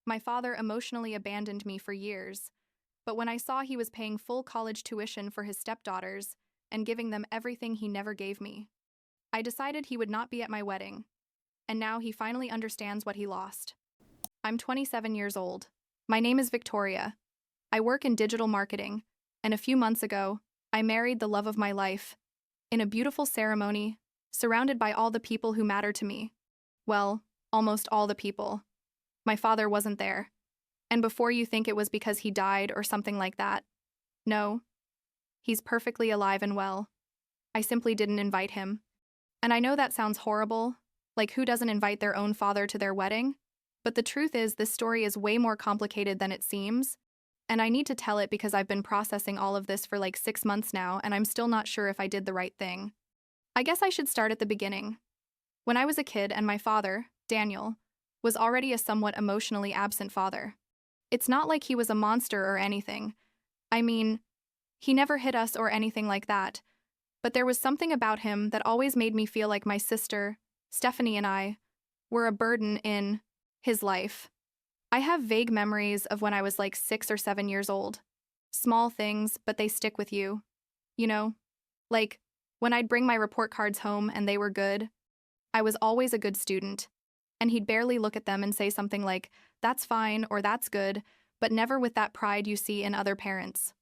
My father emotionally abandoned me for years, but when I saw he was paying full college tuition for his stepdaughters and giving them everything he never gave me, I decided he would not be at my wedding, and now he finally understands what he lost. I'm 27 years old. My name is Victoria. I work in digital marketing, and a few months ago, I married the love of my life in a beautiful ceremony, surrounded by all the people who matter to me. Well, almost all the people. My father wasn't there. And before you think it was because he died or something like that, no, he's perfectly alive and well. I simply didn't invite him. And I know that sounds horrible, like who doesn't invite their own father to their wedding? But the truth is, this story is way more complicated than it seems, and I need to tell it because I've been processing all of this for like 6 months now, and I'm still not sure if I did the right thing. I guess I should start at the beginning. When I was a kid and my father, Daniel, was already a somewhat emotionally absent father. It's not like he was a monster or anything. I mean, he never hit us or anything like that, but there was something about him that always made me feel like my sister, Stephanie, and I were a burden in his life. I have vague memories of when I was like 6 or 7 years old. Small things, but they stick with you. You know? Like, when I'd bring my report cards home and they were good, I was always a good student, and he'd barely look at them and say something like, "That's fine," or "That's good," but never with that pride you see in other parents.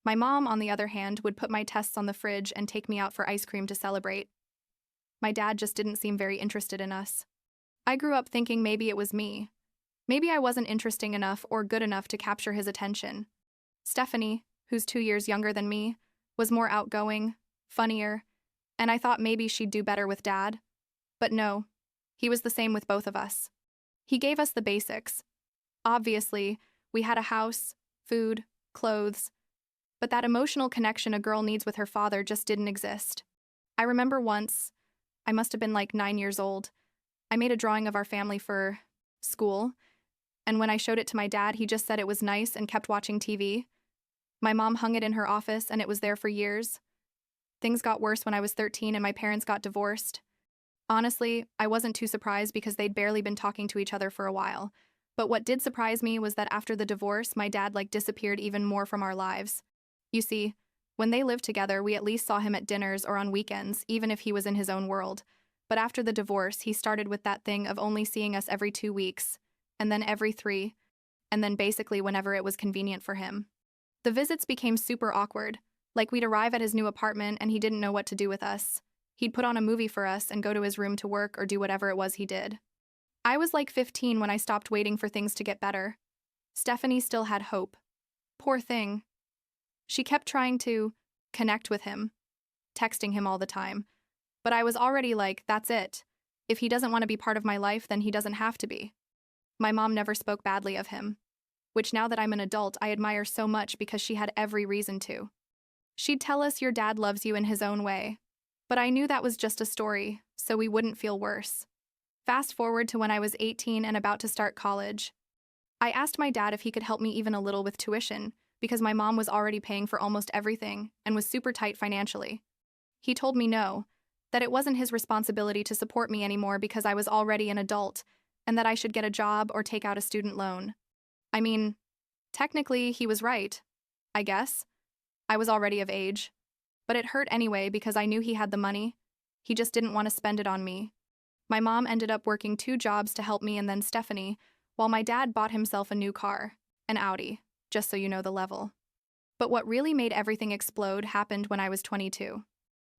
My mom, on the other hand, would put my tests on the fridge and take me out for ice cream to celebrate. My dad just didn't seem very interested in us. I grew up thinking maybe it was me. Maybe I wasn't interesting enough or good enough to capture his attention. Stephanie, who's 2 years younger than me, was more outgoing, funnier, and I thought maybe she'd do better with Dad. But no, he was the same with both of us. He gave us the basics. Obviously, we had a house, food, clothes, but that emotional connection a girl needs with her father just didn't exist. I remember once, I must have been like 9 years old, I made a drawing of our family for school, and when I showed it to my dad, he just said it was nice and kept watching TV. My mom hung it in her office, and it was there for years. Things got worse when I was 13 and my parents got divorced. Honestly, I wasn't too surprised because they'd barely been talking to each other for a while. But what did surprise me was that after the divorce, my dad disappeared even more from our lives. You see, when they lived together, we at least saw him at dinners or on weekends, even if he was in his own world. But after the divorce, he started with that thing of only seeing us every 2 weeks, and then every 3, and then basically whenever it was convenient for him. The visits became super awkward, like we'd arrive at his new apartment and he didn't know what to do with us. He'd put on a movie for us and go to his room to work or do whatever it was he did. I was like 15 when I stopped waiting for things to get better. Stephanie still had hope. Poor thing. She kept trying to connect with him, texting him all the time. But I was already like, that's it. If he doesn't want to be part of my life, then he doesn't have to be. My mom never spoke badly of him, which now that I'm an adult, I admire so much because she had every reason to. She'd tell us your dad loves you in his own way, but I knew that was just a story, so we wouldn't feel worse. Fast forward to when I was 18 and about to start college. I asked my dad if he could help me even a little with tuition, because my mom was already paying for almost everything and was super tight financially. He told me no, that it wasn't his responsibility to support me anymore because I was already an adult, and that I should get a job or take out a student loan. I mean, technically he was right, I guess. I was already of age. But it hurt anyway because I knew he had the money. He just didn't want to spend it on me. My mom ended up working 2 jobs to help me and then Stephanie, while my dad bought himself a new car, an Audi, just so you know the level. But what really made everything explode happened when I was 22.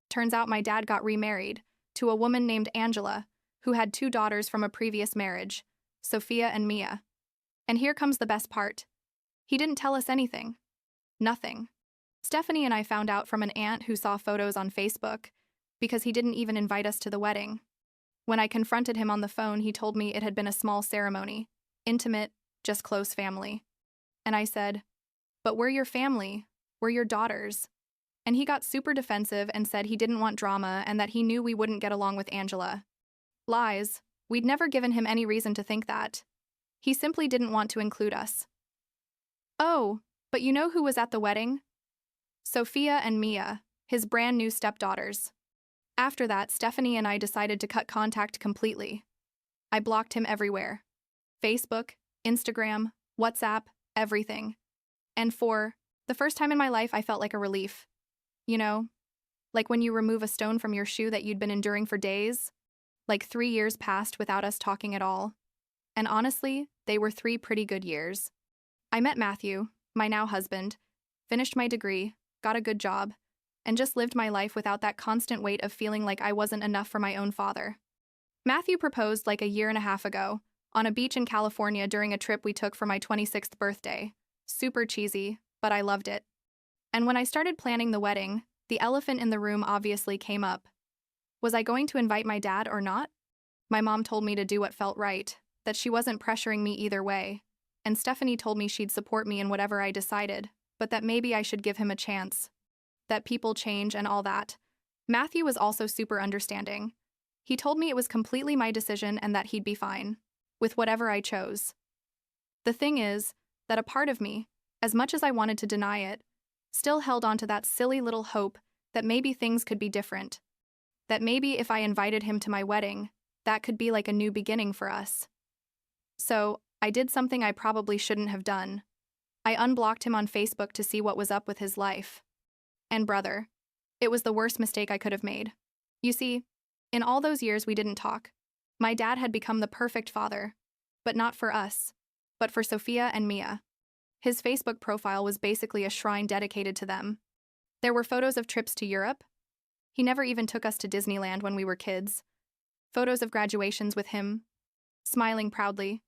Turns out my dad got remarried to a woman named Angela, who had 2 daughters from a previous marriage, Sophia and Mia. And here comes the best part. He didn't tell us anything. Nothing. Stephanie and I found out from an aunt who saw photos on Facebook, because he didn't even invite us to the wedding. When I confronted him on the phone, he told me it had been a small ceremony, intimate, just close family. And I said, "But we're your family, we're your daughters." And he got super defensive and said he didn't want drama and that he knew we wouldn't get along with Angela. Lies. We'd never given him any reason to think that. He simply didn't want to include us. Oh, but you know who was at the wedding? Sophia and Mia, his brand new stepdaughters. After that, Stephanie and I decided to cut contact completely. I blocked him everywhere. Facebook, Instagram, WhatsApp, everything. And for the first time in my life, I felt like a relief. You know, like when you remove a stone from your shoe that you'd been enduring for days. Like 3 years passed without us talking at all. And honestly, they were 3 pretty good years. I met Matthew, my now husband, finished my degree, got a good job, and just lived my life without that constant weight of feeling like I wasn't enough for my own father. Matthew proposed like a year and a half ago, on a beach in California during a trip we took for my 26th birthday. Super cheesy, but I loved it. And when I started planning the wedding, the elephant in the room obviously came up. Was I going to invite my dad or not? My mom told me to do what felt right, that she wasn't pressuring me either way, and Stephanie told me she'd support me in whatever I decided, but that maybe I should give him a chance. That people change and all that. Matthew was also super understanding. He told me it was completely my decision and that he'd be fine with whatever I chose. The thing is that a part of me, as much as I wanted to deny it, still held on to that silly little hope that maybe things could be different. That maybe if I invited him to my wedding, that could be like a new beginning for us. So, I did something I probably shouldn't have done. I unblocked him on Facebook to see what was up with his life. And brother, it was the worst mistake I could have made. You see, in all those years we didn't talk. My dad had become the perfect father, but not for us, but for Sophia and Mia. His Facebook profile was basically a shrine dedicated to them. There were photos of trips to Europe. He never even took us to Disneyland when we were kids. Photos of graduations with him, smiling proudly.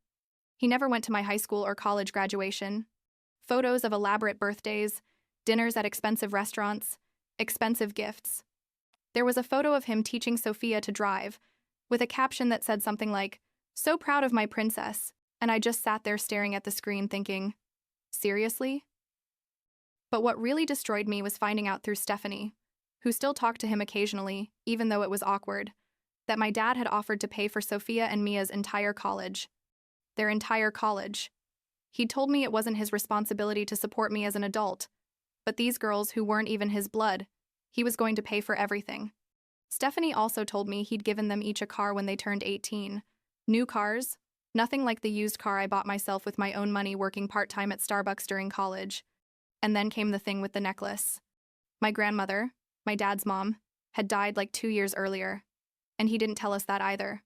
He never went to my high school or college graduation. Photos of elaborate birthdays, dinners at expensive restaurants, expensive gifts. There was a photo of him teaching Sophia to drive, with a caption that said something like, "So proud of my princess," and I just sat there staring at the screen thinking, seriously? But what really destroyed me was finding out through Stephanie, who still talked to him occasionally, even though it was awkward, that my dad had offered to pay for Sophia and Mia's entire college. Their entire college. He'd told me it wasn't his responsibility to support me as an adult, but these girls who weren't even his blood, he was going to pay for everything. Stephanie also told me he'd given them each a car when they turned 18. New cars? Nothing like the used car I bought myself with my own money working part-time at Starbucks during college. And then came the thing with the necklace. My grandmother, my dad's mom, had died like 2 years earlier, and he didn't tell us that either.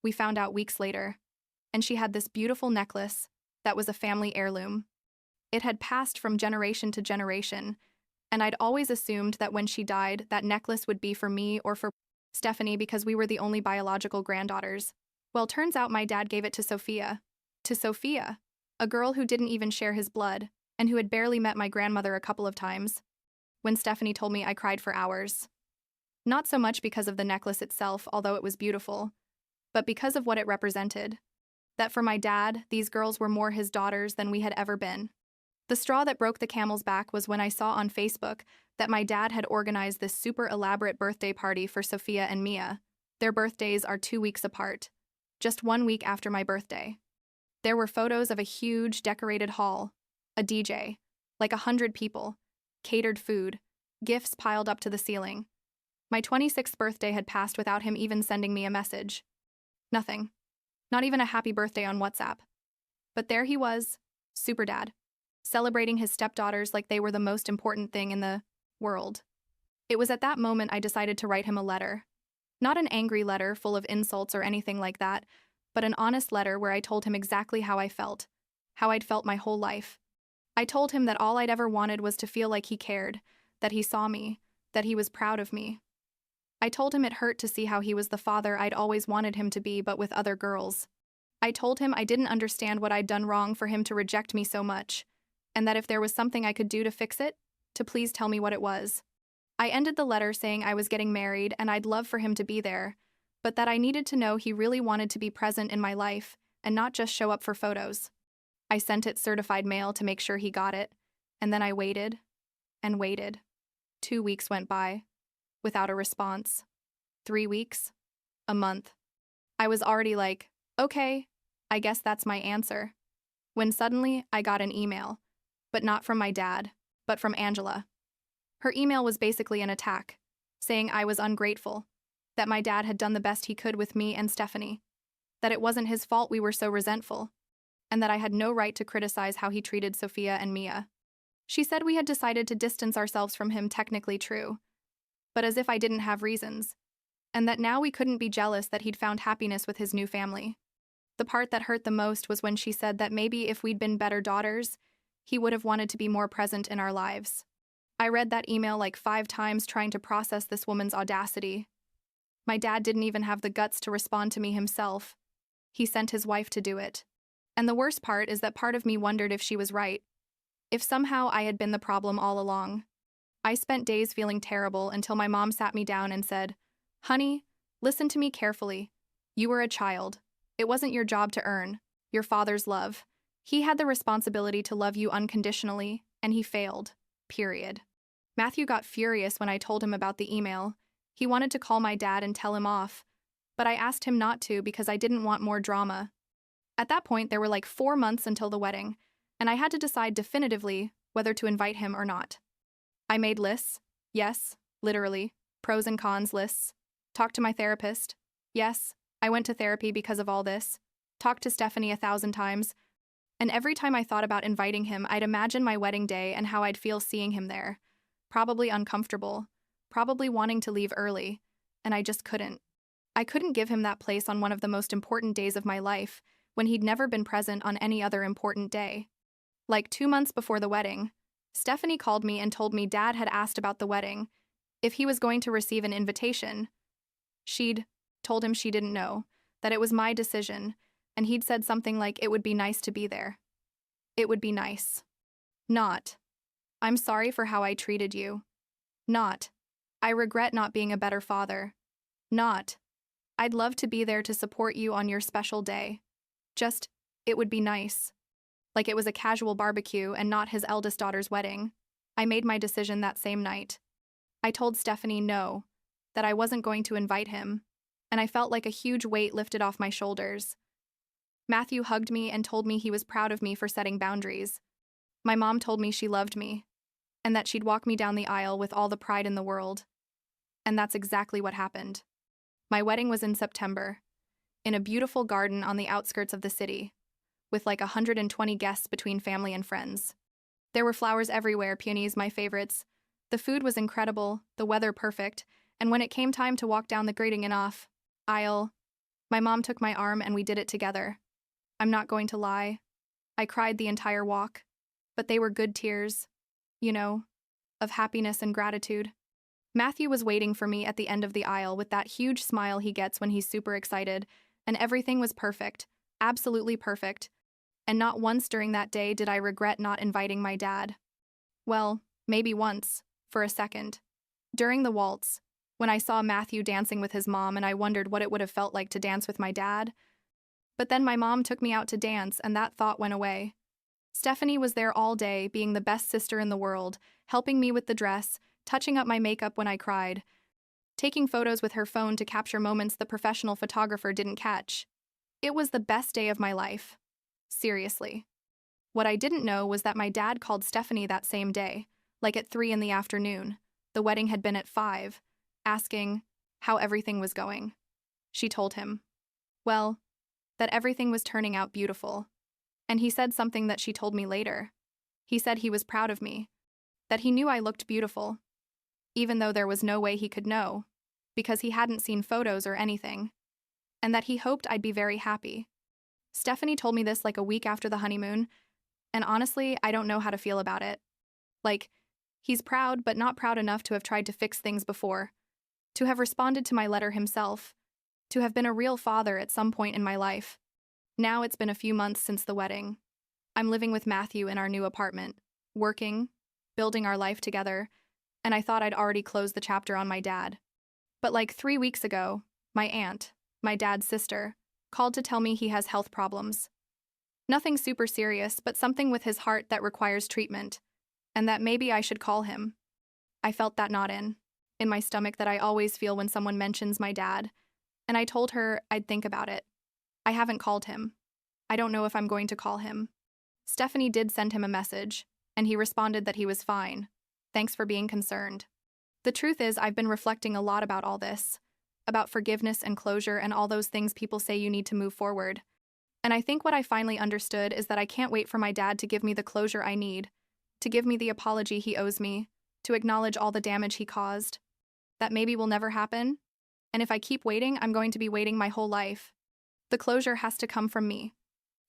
We found out weeks later, and she had this beautiful necklace that was a family heirloom. It had passed from generation to generation, and I'd always assumed that when she died, that necklace would be for me or for Stephanie because we were the only biological granddaughters. Well, turns out my dad gave it to Sophia. To Sophia, a girl who didn't even share his blood, and who had barely met my grandmother a couple of times. When Stephanie told me, I cried for hours. Not so much because of the necklace itself, although it was beautiful, but because of what it represented. That for my dad, these girls were more his daughters than we had ever been. The straw that broke the camel's back was when I saw on Facebook that my dad had organized this super elaborate birthday party for Sophia and Mia. Their birthdays are 2 weeks apart, just 1 week after my birthday. There were photos of a huge decorated hall, a DJ, like 100 people, catered food, gifts piled up to the ceiling. My 26th birthday had passed without him even sending me a message. Nothing. Not even a happy birthday on WhatsApp. But there he was, super dad, celebrating his stepdaughters like they were the most important thing in the world. It was at that moment I decided to write him a letter. Not an angry letter full of insults or anything like that, but an honest letter where I told him exactly how I felt, how I'd felt my whole life. I told him that all I'd ever wanted was to feel like he cared, that he saw me, that he was proud of me. I told him it hurt to see how he was the father I'd always wanted him to be, but with other girls. I told him I didn't understand what I'd done wrong for him to reject me so much, and that if there was something I could do to fix it, to please tell me what it was. I ended the letter saying I was getting married and I'd love for him to be there, but that I needed to know he really wanted to be present in my life and not just show up for photos. I sent it certified mail to make sure he got it, and then I waited and waited. 2 weeks went by, without a response. 3 weeks, a month. I was already like, okay, I guess that's my answer. When suddenly I got an email, but not from my dad, but from Angela. Her email was basically an attack, saying I was ungrateful, that my dad had done the best he could with me and Stephanie, that it wasn't his fault we were so resentful, and that I had no right to criticize how he treated Sophia and Mia. She said we had decided to distance ourselves from him, technically true, but as if I didn't have reasons, and that now we couldn't be jealous that he'd found happiness with his new family. The part that hurt the most was when she said that maybe if we'd been better daughters, he would have wanted to be more present in our lives. I read that email like 5 times trying to process this woman's audacity. My dad didn't even have the guts to respond to me himself. He sent his wife to do it. And the worst part is that part of me wondered if she was right. If somehow I had been the problem all along. I spent days feeling terrible until my mom sat me down and said, "Honey, listen to me carefully. You were a child. It wasn't your job to earn your father's love. He had the responsibility to love you unconditionally, and he failed. Period." Matthew got furious when I told him about the email. He wanted to call my dad and tell him off, but I asked him not to because I didn't want more drama. At that point, there were like 4 months until the wedding, and I had to decide definitively whether to invite him or not. I made lists. Yes, literally. Pros and cons lists. Talked to my therapist. Yes, I went to therapy because of all this. Talked to Stephanie 1,000 times. And every time I thought about inviting him, I'd imagine my wedding day and how I'd feel seeing him there. Probably uncomfortable. Probably wanting to leave early. And I just couldn't. I couldn't give him that place on one of the most important days of my life, when he'd never been present on any other important day. Like 2 months before the wedding, Stephanie called me and told me Dad had asked about the wedding, if he was going to receive an invitation. She'd told him she didn't know, that it was my decision, and he'd said something like it would be nice to be there. It would be nice. Not, "I'm sorry for how I treated you." Not, "I regret not being a better father." Not, "I'd love to be there to support you on your special day." Just, "It would be nice." Like it was a casual barbecue and not his eldest daughter's wedding. I made my decision that same night. I told Stephanie no, that I wasn't going to invite him, and I felt like a huge weight lifted off my shoulders. Matthew hugged me and told me he was proud of me for setting boundaries. My mom told me she loved me, and that she'd walk me down the aisle with all the pride in the world. And that's exactly what happened. My wedding was in September, in a beautiful garden on the outskirts of the city, with like 120 guests between family and friends. There were flowers everywhere, peonies my favorites. The food was incredible, the weather perfect, and when it came time to walk down the grading and off aisle, my mom took my arm and we did it together. I'm not going to lie. I cried the entire walk, but they were good tears, you know, of happiness and gratitude. Matthew was waiting for me at the end of the aisle with that huge smile he gets when he's super excited, and everything was perfect, absolutely perfect. And not once during that day did I regret not inviting my dad. Well, maybe once, for a second. During the waltz, when I saw Matthew dancing with his mom and I wondered what it would have felt like to dance with my dad. But then my mom took me out to dance and that thought went away. Stephanie was there all day, being the best sister in the world, helping me with the dress, touching up my makeup when I cried, taking photos with her phone to capture moments the professional photographer didn't catch. It was the best day of my life. Seriously. What I didn't know was that my dad called Stephanie that same day, like at 3 in the afternoon. The wedding had been at 5, asking how everything was going. She told him, well, that everything was turning out beautiful. And he said something that she told me later. He said he was proud of me, that he knew I looked beautiful, even though there was no way he could know, because he hadn't seen photos or anything, and that he hoped I'd be very happy. Stephanie told me this like a week after the honeymoon, and honestly, I don't know how to feel about it. Like, he's proud, but not proud enough to have tried to fix things before, to have responded to my letter himself, to have been a real father at some point in my life. Now it's been a few months since the wedding. I'm living with Matthew in our new apartment, working, building our life together, and I thought I'd already closed the chapter on my dad. But like 3 weeks ago, my aunt, my dad's sister, called to tell me he has health problems. Nothing super serious, but something with his heart that requires treatment, and that maybe I should call him. I felt that knot in my stomach that I always feel when someone mentions my dad, and I told her I'd think about it. I haven't called him. I don't know if I'm going to call him. Stephanie did send him a message, and he responded that he was fine. Thanks for being concerned. The truth is, I've been reflecting a lot about all this, about forgiveness and closure and all those things people say you need to move forward. And I think what I finally understood is that I can't wait for my dad to give me the closure I need, to give me the apology he owes me, to acknowledge all the damage he caused. That maybe will never happen. And if I keep waiting, I'm going to be waiting my whole life. The closure has to come from me.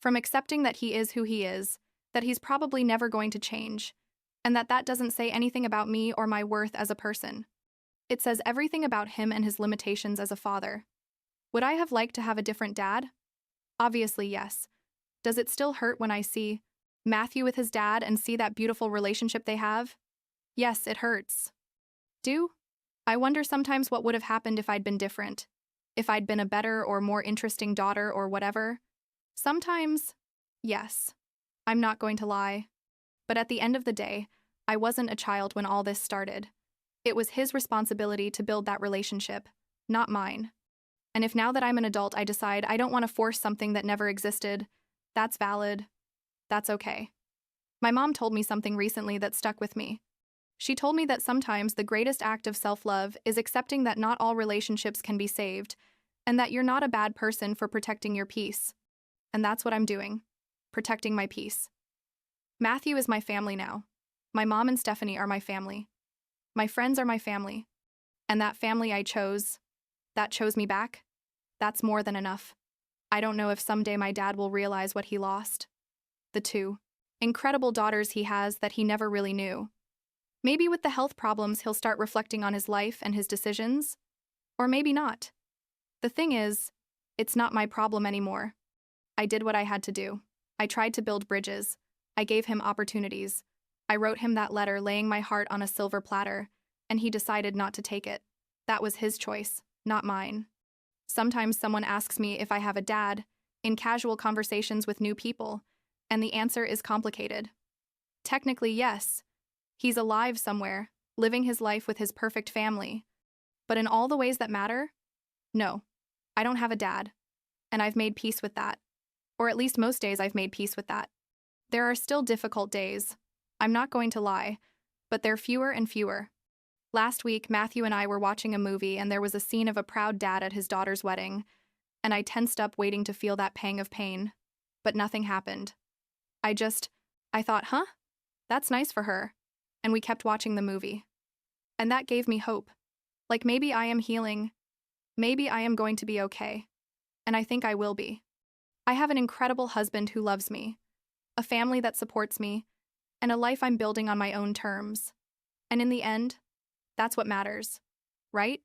From accepting that he is who he is, that he's probably never going to change, and that doesn't say anything about me or my worth as a person. It says everything about him and his limitations as a father. Would I have liked to have a different dad? Obviously, yes. Does it still hurt when I see Matthew with his dad and see that beautiful relationship they have? Yes, it hurts. Do? I wonder sometimes what would have happened if I'd been different. If I'd been a better or more interesting daughter or whatever. Sometimes, yes. I'm not going to lie. But at the end of the day, I wasn't a child when all this started. It was his responsibility to build that relationship, not mine. And if now that I'm an adult I decide I don't want to force something that never existed, that's valid. That's okay. My mom told me something recently that stuck with me. She told me that sometimes the greatest act of self-love is accepting that not all relationships can be saved, and that you're not a bad person for protecting your peace. And that's what I'm doing. Protecting my peace. Matthew is my family now. My mom and Stephanie are my family. My friends are my family. And that family I chose, that chose me back, that's more than enough. I don't know if someday my dad will realize what he lost. The two incredible daughters he has that he never really knew. Maybe with the health problems he'll start reflecting on his life and his decisions. Or maybe not. The thing is, it's not my problem anymore. I did what I had to do. I tried to build bridges. I gave him opportunities. I wrote him that letter laying my heart on a silver platter, and he decided not to take it. That was his choice, not mine. Sometimes someone asks me if I have a dad, in casual conversations with new people, and the answer is complicated. Technically, yes. He's alive somewhere, living his life with his perfect family. But in all the ways that matter? No, I don't have a dad. And I've made peace with that. Or at least most days I've made peace with that. There are still difficult days. I'm not going to lie, but they're fewer and fewer. Last week, Matthew and I were watching a movie and there was a scene of a proud dad at his daughter's wedding, and I tensed up waiting to feel that pang of pain. But nothing happened. I thought, huh? That's nice for her. And we kept watching the movie. And that gave me hope. Like maybe I am healing. Maybe I am going to be okay. And I think I will be. I have an incredible husband who loves me, a family that supports me, and a life I'm building on my own terms. And in the end, that's what matters, right?